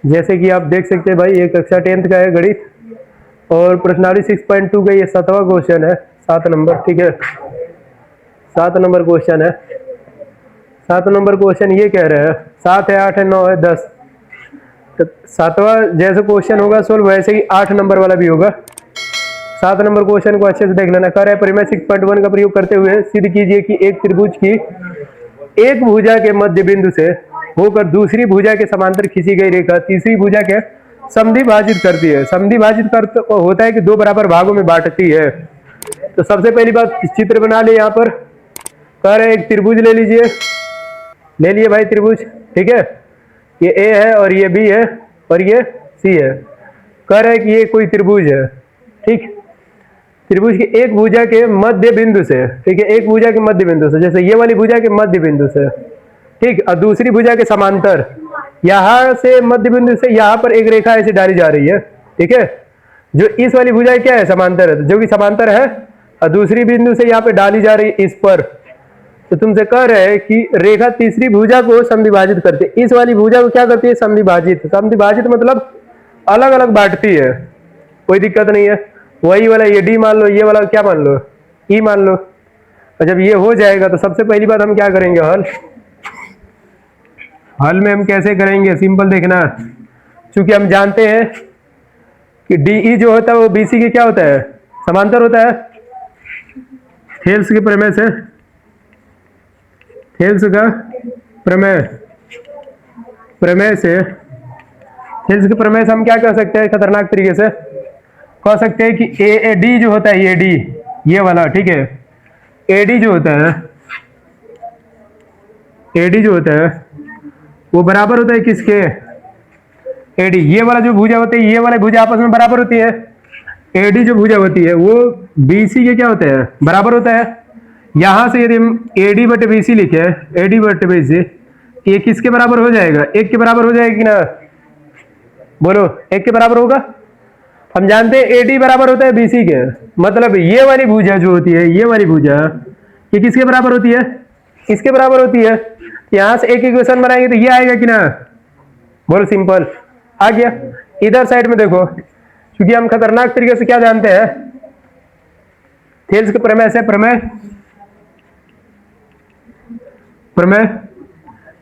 जैसे कि आप देख सकते हैं भाई, ये कक्षा 10th का है गणित और प्रश्नावली 6.2 का ये 7वां क्वेश्चन है, 7 नंबर। ठीक है, 7 नंबर क्वेश्चन है। 7 नंबर क्वेश्चन ये कह रहे हैं 7 है, 8 है, 9 है, 10। तो 7वां जैसे क्वेश्चन होगा सोल्व, वैसे ही 8 नंबर वाला भी होगा। 7 नंबर क्वेश्चन को अच्छे से देख लेना। कर है परिमेय 6.1 का प्रयोग करते हुए सिद्ध कीजिए कि एक त्रिभुज की एक भुजा के मध्य बिंदु से होकर दूसरी भुजा के समांतर खींची गई रेखा तीसरी भुजा के समद्वि भाजित करती है। समद्वि भाजित कर होता है कि दो बराबर भागों में बांटती है। तो सबसे पहली बात चित्र बना ले। यहाँ पर कह रहे एक त्रिभुज ले लीजिए, ले लिए भाई त्रिभुज। ठीक है, ये ए है और ये बी है और ये सी है। कह रहे कि ये कोई त्रिभुज है। ठीक, त्रिभुज की एक भुजा के मध्य बिंदु से, ठीक है, एक भुजा के मध्य बिंदु से, जैसे ये वाली भुजा के मध्य बिंदु से, ठीक, और दूसरी भुजा के समांतर यहां से मध्य बिंदु से यहां पर एक रेखा ऐसे डाली जा रही है। ठीक है, जो इस वाली भुजा क्या है, समांतर है, जो कि समांतर है, और दूसरी बिंदु से यहाँ पे डाली जा रही है इस पर। तो तुमसे कह रहे हैं कि रेखा तीसरी भुजा को समद्विभाजित करती है। इस वाली भुजा को क्या करती है, समद्विभाजित। समद्विभाजित मतलब अलग अलग बांटती है, कोई दिक्कत नहीं है। वही वाला ये डी मान लो, ये वाला क्या मान लो, ई मान लो। और जब ये हो जाएगा तो सबसे पहली बात हम क्या करेंगे, हल में हम कैसे करेंगे, सिंपल देखना। क्योंकि हम जानते हैं कि डीई जो होता है वो बीसी के क्या होता है, समांतर होता है। थेल्स के प्रमेय से, थेल्स का प्रमेय, प्रमेय से, थेल्स के प्रमेय से हम क्या कह सकते हैं, खतरनाक तरीके से कह सकते हैं कि ए डी जो होता है, ये डी, ये वाला, ठीक है, एडी जो होता है, एडी जो होता है वो बराबर होता है किसके, एडी। ये वाला जो भुजा होती है, ये वाला भुजा आपस में बराबर होती है। एडी जो भुजा होती है वो बीसी के क्या होता है, बराबर होता है। यहां से यदि हम एडी बटे बीसी लिखे, एडी बटे बीसी, ये किसके बराबर हो जाएगा, एक के बराबर हो जाएगा कि ना, बोलो, एक के बराबर होगा। हम जानते हैं एडी बराबर होता है बीसी के, मतलब ये वाली भुजा जो होती है, ये वाली भुजा, ये किसके बराबर होती है, इसके बराबर होती है। यहां से एक इक्वेशन बनाएंगे तो ये आएगा कि ना, बोलो, सिंपल आ गया। इधर साइड में देखो, क्योंकि हम खतरनाक तरीके से क्या जानते हैं, थेल्स के प्रमेय से, प्रमेय, प्रमेय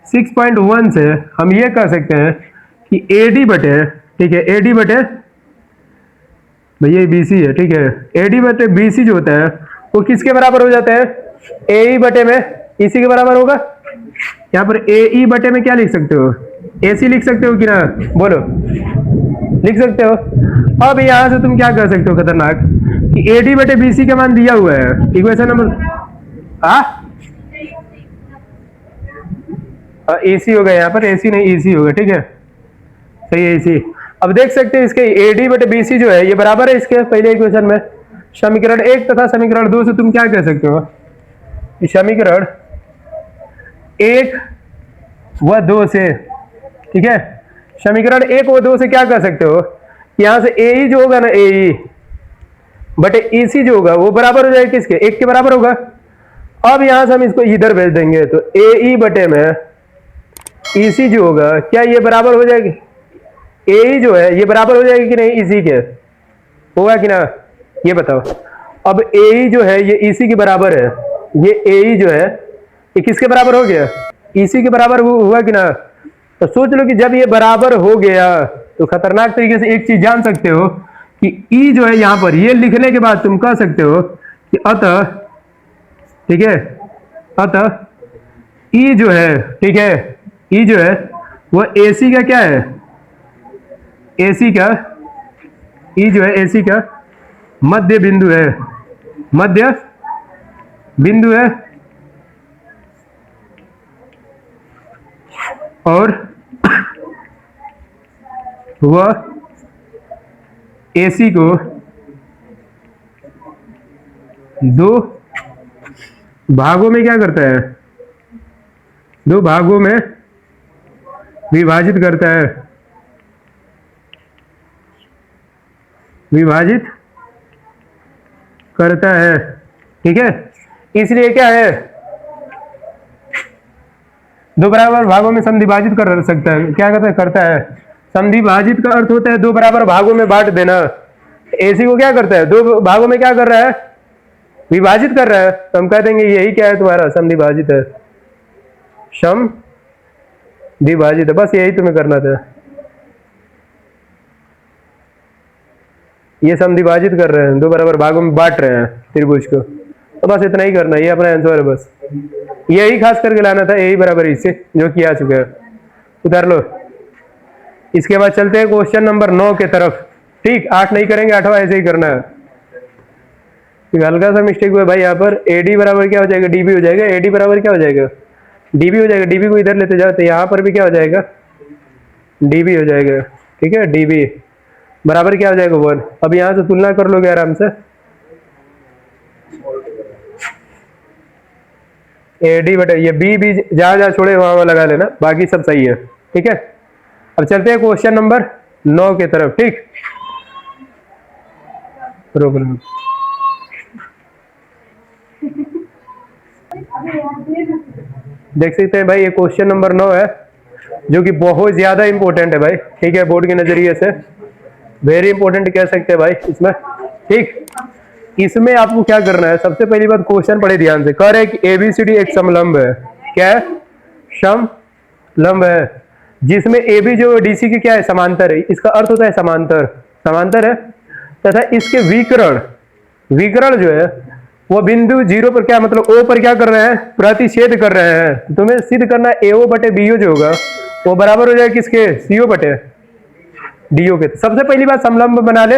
6.1 से हम ये कह सकते हैं कि एडी बटे, ठीक है, एडी बटे, भैया बीसी है, ठीक है, एडी बटे बीसी जो होता है वो किसके बराबर हो जाता है, ए बटे में इसी के बराबर होगा। यहाँ पर ए बटे में क्या लिख सकते हो, एसी लिख सकते हो कि ना, बोलो, लिख सकते हो। अब यहां से तुम क्या कर सकते हो खतरनाक, कि एडी बटे बीसी का मान दिया हुआ है, इक्वेशन नंबर एसी होगा, यहाँ पर एसी नहीं ईसी होगा, ठीक है, सही है, एसी। अब देख सकते हैं इसके एडी बटे बीसी जो है ये बराबर है इसके पहले इक्वेशन में। समीकरण 1 तथा समीकरण 2 से तुम क्या कह सकते हो, समीकरण 1 व 2 से, ठीक है, समीकरण 1 व 2 से क्या कह सकते हो, यहां से ए जो होगा ना, ए बटे ईसी जो होगा वो बराबर हो जाएगा किसके, 1 के बराबर होगा। अब यहां से हम इसको इधर भेज देंगे तो ए बटे में ईसी जो होगा, क्या ये बराबर हो जाएगी, ए जो है ये बराबर हो जाएगी कि नहीं, इसी के होगा कि ना, ये बताओ। अब ए जो है ये इसी के बराबर है, ये ए जो है ये किसके बराबर हो गया, इसी के बराबर हुआ कि ना। तो सोच लो कि जब ये बराबर हो गया तो खतरनाक तरीके से एक चीज जान सकते हो कि ई जो है यहां पर ये लिखने के बाद तुम कह सकते हो कि अतः, ठीक है, अतः ई जो है, ठीक है, ई जो है वो एसी का क्या है, एसी का, ई जो है एसी का मध्य बिंदु है, मध्य बिंदु है, और वह एसी को दो भागों में क्या करता है, दो भागों में विभाजित करता है, विभाजित करता है, ठीक है। इसलिए क्या है, दो बराबर भागों में समद्विभाजित कर सकता है, क्या करता है, समद्वि भाजित का अर्थ होता है दो बराबर भागों में बांट देना। एसी को क्या करता है, दो भागों में क्या कर रहा है, विभाजित कर रहा है। तो हम कह देंगे यही क्या है तुम्हारा, समद्वि भाजित है, सम विभाजित है। बस यही तुम्हें करना था, ये समद्वि भाजित कर रहे हैं, दो बराबर भागों में बांट रहे हैं त्रिभुज को। तो बस इतना ही करना है, ये अपना आंसर है। बस यही खास करके लाना था, यही बराबर इससे जो किया चुका है, उतार लो। इसके बाद चलते हैं क्वेश्चन नंबर 9 के तरफ। ठीक, 8 नहीं करेंगे, 8वां ऐसे ही करना है। हल्का सा मिस्टेक हुआ भाई यहाँ पर। एडी बराबर क्या हो जाएगा, डीबी हो जाएगा। एडी बराबर क्या हो जाएगा, डीबी हो जाएगा। डीबी को इधर लेते जाओ तो यहाँ पर भी क्या हो जाएगा, डीबी हो जाएगा। ठीक है, डीबी बराबर क्या हो जाएगा 1। अब यहाँ से तुलना कर लोगे आराम से। एडी बटे ये बी भी जहां जहां छोड़े वहां लगा लेना, बाकी सब सही है। ठीक है, अब चलते हैं क्वेश्चन नंबर 9 के तरफ। ठीक, रोक लो। देख सकते हैं भाई, ये क्वेश्चन नंबर 9 है, जो कि बहुत ज्यादा इंपॉर्टेंट है भाई। ठीक है, बोर्ड के नजरिए से वेरी इंपॉर्टेंट कह सकते हैं भाई इसमें। ठीक, इसमें आपको क्या करना है, सबसे पहली बात क्वेश्चन पढ़े ध्यान से। कह रहे हैं कि एबीसीडी एक समलंब है। क्या है, समलंब है, जिसमें एबी जो डीसी की क्या है, समांतर है। इसका अर्थ होता है समांतर, समांतर है, तथा इसके विकर्ण, विकर्ण जो है वो बिंदु 0 पर क्या मतलब ओ पर क्या कर रहे हैं, प्रतिच्छेद कर रहे हैं। तुम्हें सिद्ध करना है एओ बटे बीओ जो होगा वो बराबर हो जाएगा किसके, सीओ बटे डीओ के। सबसे पहली बात समलंब बना ले,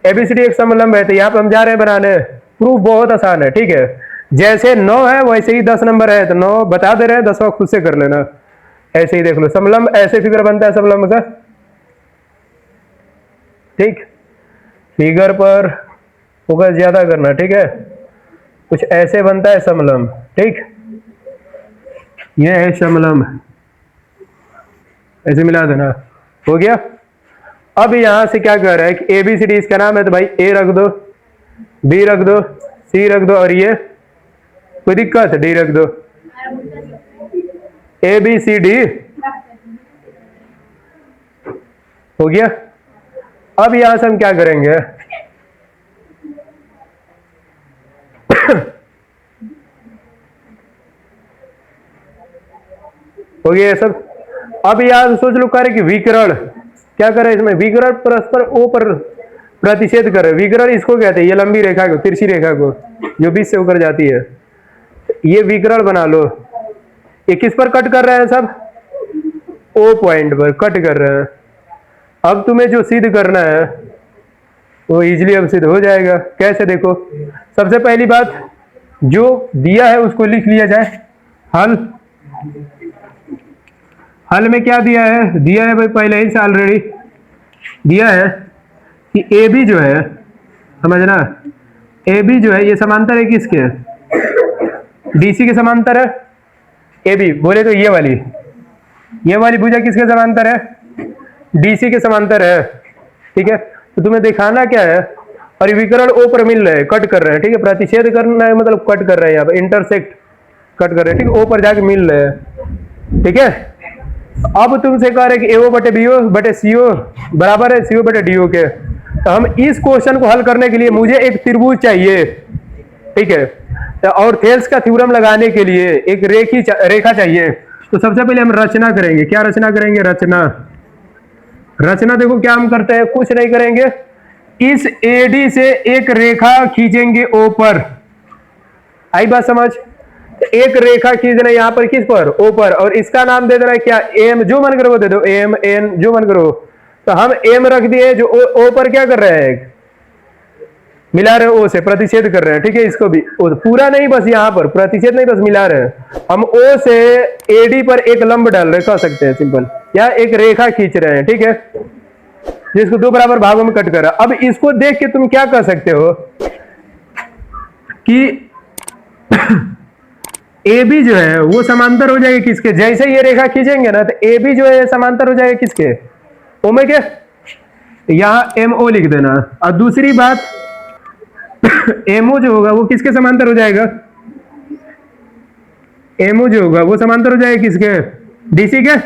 एबीसीडी एक समलंब है, तो यहाँ पे हम जा रहे हैं बनाने। प्रूफ बहुत आसान है। ठीक है, जैसे 9 है वैसे ही 10 नंबर है, तो 9 बता दे रहे हैं, 10वां खुद से कर लेना। ऐसे ही देख लो, समलंब ऐसे फिगर बनता है समलंब का। ठीक, फिगर पर फोकस ज्यादा करना। ठीक है, कुछ ऐसे बनता है समलंब। ठीक, ये है समलंब, ऐसे मिला देना, हो गया। अब यहां से क्या कह रहा है कि एबीसीडी इसका नाम है, तो भाई ए रख दो, बी रख दो, सी रख दो, और ये कोई दिक्कत, डी रख दो। ए बी सी डी हो गया। अब यहां से हम क्या करेंगे, हो गया ये सब। अब यहां सोच लो करे कि विकर्ण क्या करे, इसमें विकर्ण परस्पर ओ पर प्रतिच्छेद करे। विकर्ण इसको कहते हैं, ये लंबी रेखा को, तिरछी रेखा को जो बीच से होकर जाती है, ये विकर्ण बना लो। ये किस पर कट कर रहे हैं, सब ओ पॉइंट पर कट कर रहे हैं। अब तुम्हें जो सिद्ध करना है वो इजीली अब सिद्ध हो जाएगा। कैसे, देखो, सबसे पहली बात जो दिया है उसको लिख लिया जाए। हल, हल में क्या दिया है, दिया है भाई पहले ही से ऑलरेडी दिया है कि ए बी जो है, समझना, ए बी जो है ये समांतर है किसके, डीसी के समांतर है। ए बी बोले तो ये वाली भुजा किसके समांतर है, डीसी के समांतर है। ठीक है, तो तुम्हें दिखाना क्या है, और विकर्ण ओ पर मिल रहे हैं, कट कर रहे हैं। ठीक है, प्रतिच्छेद करना है मतलब कट कर रहे हैं, यहाँ पे इंटरसेक्ट कट कर रहे हैं। ठीक है, ओ पर जाके मिल रहे हैं। ठीक है, अब तुमसे कह रहे कि एओ बटे बीओ बटे सीओ बराबर है सीओ बटे डीओ के। तो हम इस क्वेश्चन को हल करने के लिए मुझे एक त्रिभुज चाहिए। ठीक है, तो और थेल्स का थ्योरम लगाने के लिए एक रेखा चाहिए। तो सबसे पहले हम रचना करेंगे। क्या रचना करेंगे, रचना देखो क्या हम करते हैं, कुछ नहीं करेंगे, इस एडी से एक रेखा खींचेंगे ओ पर। आई बात समझ, एक रेखा खींचना यहां पर किस पर, ओ पर, और इसका नाम दे देना है क्या, एम, जो मन करो वो दे दो, एम एन जो मन करो। तो हम एम रख दिए, जो ओ पर क्या कर रहे हैं, मिला रहे ओ से, प्रतिच्छेद कर रहे हैं। ठीक है, इसको भी पूरा नहीं, बस यहाँ पर प्रतिच्छेद नहीं, बस मिला रहे हैं। हम ओ से एडी पर एक लंब डाल रहे, कह सकते हैं सिंपल, या एक रेखा खींच रहे हैं। ठीक है, जिसको दो बराबर भागों में कट कर रहा। अब इसको देख के तुम क्या कर सकते हो कि ए बी जो है वो समांतर हो जाएगा किसके, जैसे ये रेखा खींचेंगे ना तो ए बी जो है समांतर हो जाएगा किसके, ओ में के, यहां एम ओ लिख देना। और दूसरी बात एमओ जो होगा वो किसके समांतर हो जाएगा, एमओ जो होगा वो समांतर हो जाएगा किसके, डीसी के।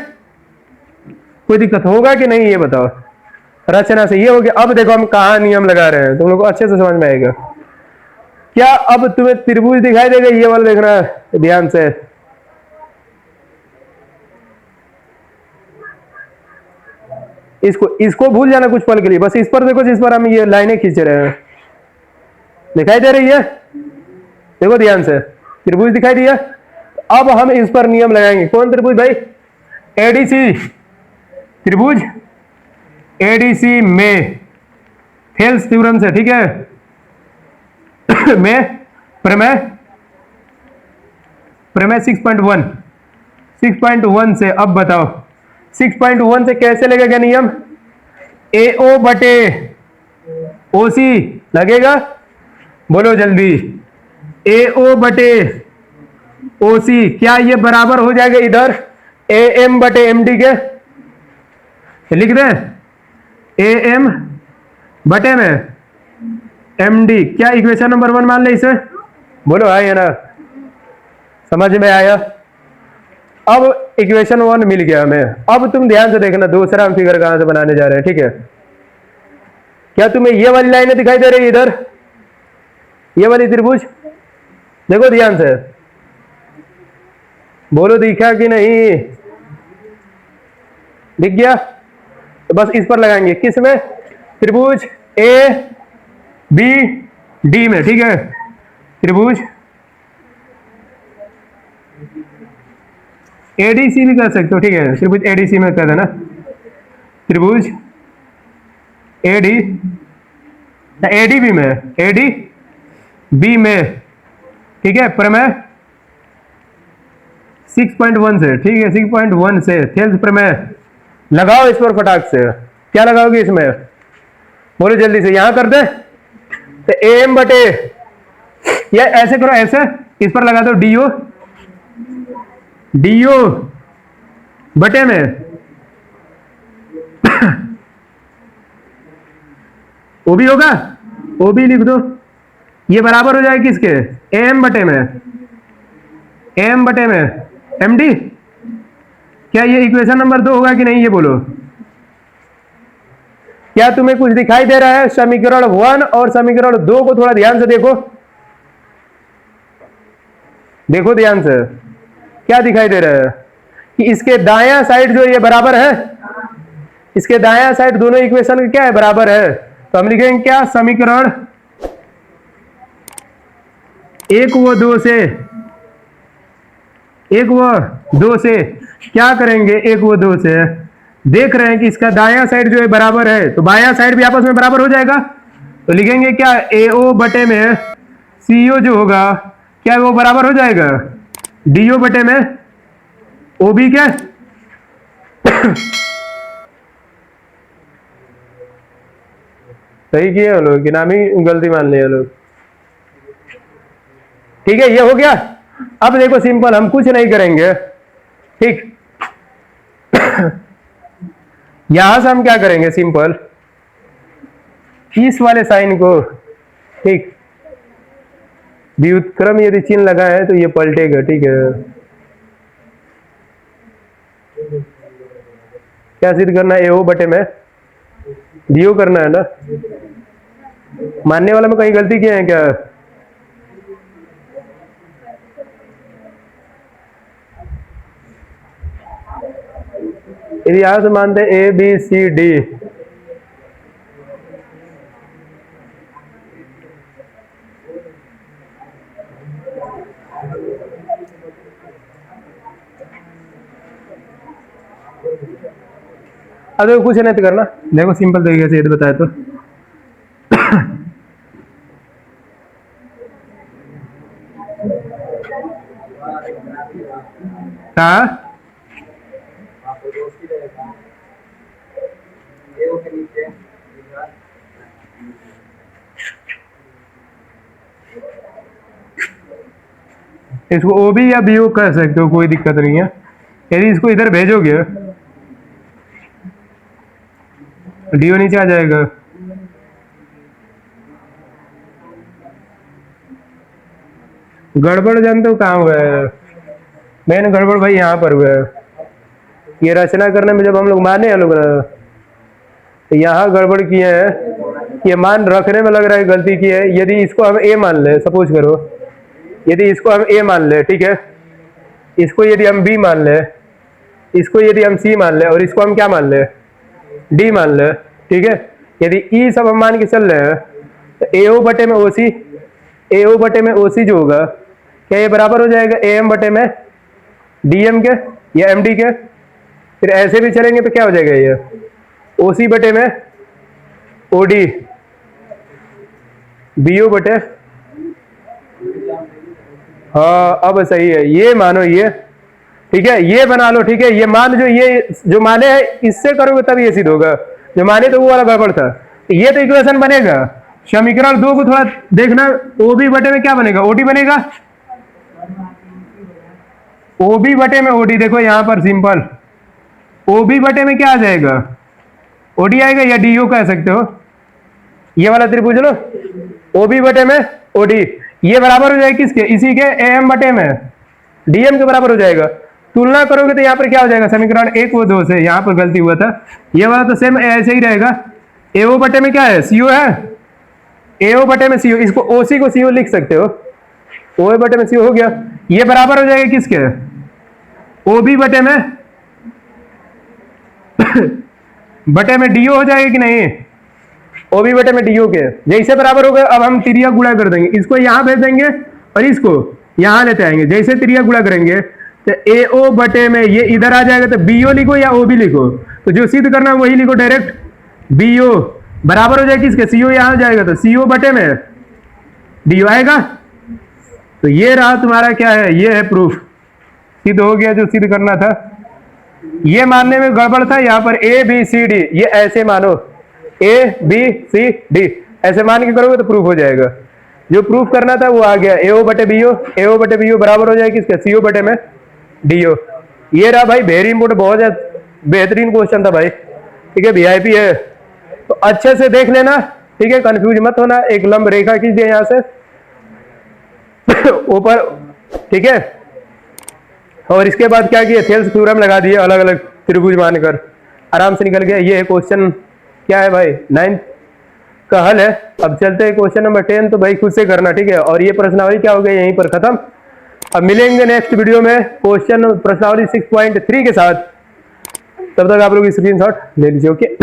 कोई दिक्कत होगा कि नहीं ये बताओ। रचना से ये हो गया। अब देखो हम कहाँ नियम लगा रहे हैं, तुम लोग को अच्छे से समझ में आएगा। क्या अब तुम्हें त्रिभुज दिखाई देगा? ये वाला देखना ध्यान से। इसको इसको भूल जाना कुछ पल के लिए, बस इस पर देखो जिस पर हम ये लाइनें खींच रहे हैं, दिखाई दे रही है? देखो ध्यान से, त्रिभुज दिखाई दिया। अब हम इस पर नियम लगाएंगे। कौन त्रिभुज भाई? एडीसी त्रिभुज। एडीसी में थेल्स थ्योरम से, ठीक है में प्रमेय 6.1 से। अब बताओ 6.1 से कैसे लगेगा नियम? AO बटे OC लगेगा, बोलो जल्दी। AO बटे OC, क्या ये बराबर हो जाएगा इधर AM बटे MD के? लिख दे AM बटे में MD। क्या इक्वेशन नंबर 1 मान ले इसे? बोलो हाँ या ना? समझ में आया? अब इक्वेशन 1 मिल गया हमें। अब तुम ध्यान से देखना दूसरा हम फिगर कहां से बनाने जा रहे हैं, ठीक है? क्या तुम्हें ये वाली लाइनें दिखाई दे रही है इधर? ये वाली त्रिभुज देखो ध्यान से, बोलो दिखा कि नहीं? दिख गया? तो बस इस पर लगाएंगे। किस में? त्रिभुज ABD में, ठीक है? त्रिभुज ADC भी कर सकते हो, ठीक है? त्रिभुज ADC में कर देना। त्रिभुज ADB में, ADB में, ठीक है? प्रमेय 6.1 से, ठीक है? 6.1 से थेल्स प्रमेय लगाओ इस पर फटाक से। क्या लगाओगे इसमें? बोलो जल्दी से। यहां कर दे तो AM बटे, या ऐसे करो, ऐसे इस पर लगा दो DO बटे में OB होगा, OB लिख दो। ये बराबर हो जाएगा किसके? AM बटे में MD। क्या ये इक्वेशन नंबर 2 होगा कि नहीं? ये बोलो। क्या तुम्हें कुछ दिखाई दे रहा है? समीकरण 1 और समीकरण 2 को थोड़ा ध्यान से देखो, देखो ध्यान से। क्या दिखाई दे रहा है? कि इसके दायां साइड जो ये बराबर है, इसके दायां साइड दोनों इक्वेशन का क्या है? बराबर है। तो हम लिखेंगे क्या? समीकरण 1 व 2 से, 1 व 2 से क्या करेंगे? 1 व 2 से देख रहे हैं कि इसका दायां साइड जो है बराबर है, तो बायां साइड भी आपस में बराबर हो जाएगा। तो लिखेंगे क्या? AO बटे में CO जो होगा, क्या वो बराबर हो जाएगा DO बटे में OB क्या? सही किए लोग कि नाम ही गलती मान लिया लोग? ठीक है, ये हो गया। अब देखो सिंपल, हम कुछ नहीं करेंगे, ठीक? यहां से हम क्या करेंगे? सिंपल इस वाले साइन को, ठीक, व्युत्क्रम यदि चिन्ह लगा है तो ये पलटेगा, ठीक है? क्या सिद्ध करना है? AO बटे में DO करना है ना? मानने वाला में कहीं गलती किया है क्या? यदि यहां से मानते हैं ABCD, अब देखो कुछ नहीं तो करना, देखो सिंपल तरीके से यदि बताया तो हाँ इसको OB या BO कर सकते हो, कोई दिक्कत नहीं है। यदि इसको इधर भेजोगे DO नीचे आ जाएगा। गड़बड़ जानते हो कहाँ हुआ है? मेन गड़बड़ भाई यहाँ पर हुआ है। ये रचना करने में जब हम लोग माने लोग, तो यहाँ गड़बड़ किए हैं, ये मान रखने में लग रहा है गलती की है। यदि इसको हम ए मान ले, सपोज करो, यदि इसको हम ए मान ले, ठीक है, इसको यदि हम बी मान ले, इसको यदि हम सी मान ले, और इसको हम क्या मान ले, डी मान ले, ठीक है। यदि ई सब हम मान के चल रहे हैं, तो ए ओ बटे में ओ सी, ए ओ बटे में ओ सी जो होगा, क्या ये बराबर हो जाएगा ए एम बटे में डी एम के या एम डी के। फिर ऐसे भी चलेंगे तो क्या हो जाएगा, ये ओ सी बटे में ओ डी, बी ओ बटे, हाँ अब सही है, ये मानो ये, ठीक है, ये बना लो, ठीक है। ये मान ये जो माने है इससे करोगे तब ये सिद्ध होगा, जो माने तो वो वाला गड़बड़ था। ये तो इक्वेशन बनेगा। समीकरण 2 को थोड़ा देखना, ओ बी बटे में क्या बनेगा, ओडी बनेगा, ओ बी बटे में ओडी। देखो यहां पर सिंपल, ओ बी बटे में क्या आ जाएगा, ओडी आएगा, या डी ओ कह सकते हो, ये वाला त्रिभुज लो, ओ बी बटे में ओडी, ये बराबर हो जाएगा किसके, इसी के ए एम बटे में डी एम के बराबर हो जाएगा। तुलना करोगे तो यहाँ पर क्या हो जाएगा, समीकरण 1 व 2 से, यहाँ पर गलती हुआ था, ये वाला तो सेम ऐसे ही रहेगा। ए ओ बटे में क्या है, सीओ है, ए ओ बटे में सीओ, इसको ओसी को सीओ लिख सकते हो, ओ बटे में सीओ हो गया। ये बराबर हो जाएगा किसके, ओ बी बटे में बटे में डीओ हो जाएगा कि नहीं, ओ बी बटे में डीओ के। जैसे बराबर हो गए, अब हम तिरिया गुणा कर देंगे, इसको यहां भेज देंगे और इसको यहां लेते आएंगे। जैसे तिरिया गुणा करेंगे तो ए ओ बटे में ये इधर आ जाएगा, तो बी ओ लिखो या ओ बी लिखो, तो जो सिद्ध करना है वही लिखो डायरेक्ट, बी ओ बराबर हो जाएगा किसके, सी ओ यहां जाएगा तो सी ओ बटे में डी ओ आएगा। तो ये रहा तुम्हारा क्या है, ये है प्रूफ, सिद्ध हो गया जो सिद्ध करना था। ये मानने में गड़बड़ था, यहाँ पर ए बी सी डी, ये ऐसे मानो, ए बी सी डी ऐसे मान के करोगे तो प्रूफ हो जाएगा। जो प्रूफ करना था वो आ गया, ए ओ बटे बी ओ, ए ओ बटे बी ओ बराबर हो जाएगा किसका, सी ओ बटे में डी ओ। ये रहा भाई वेरी इंपोर्टेंट, बहुत बेहतरीन क्वेश्चन था भाई, ठीक है, वीआईपी है, तो अच्छे से देख लेना, ठीक है, कंफ्यूज मत होना। एक लंब रेखा खींच दिया यहाँ से ऊपर, ठीक है, और इसके बाद क्या किया, थेल्स थ्योरम लगा दिए अलग अलग त्रिभुज मानकर, आराम से निकल गया। ये क्वेश्चन क्या है भाई, 9th का हल है। अब चलते हैं क्वेश्चन नंबर 10, तो भाई खुद से करना, ठीक है। और ये प्रश्नावली क्या हो गया, यहीं पर खत्म। अब मिलेंगे नेक्स्ट वीडियो में क्वेश्चन प्रश्नावली 6.3 के साथ, तब तक आप लोग स्क्रीनशॉट ले लीजिए, ओके।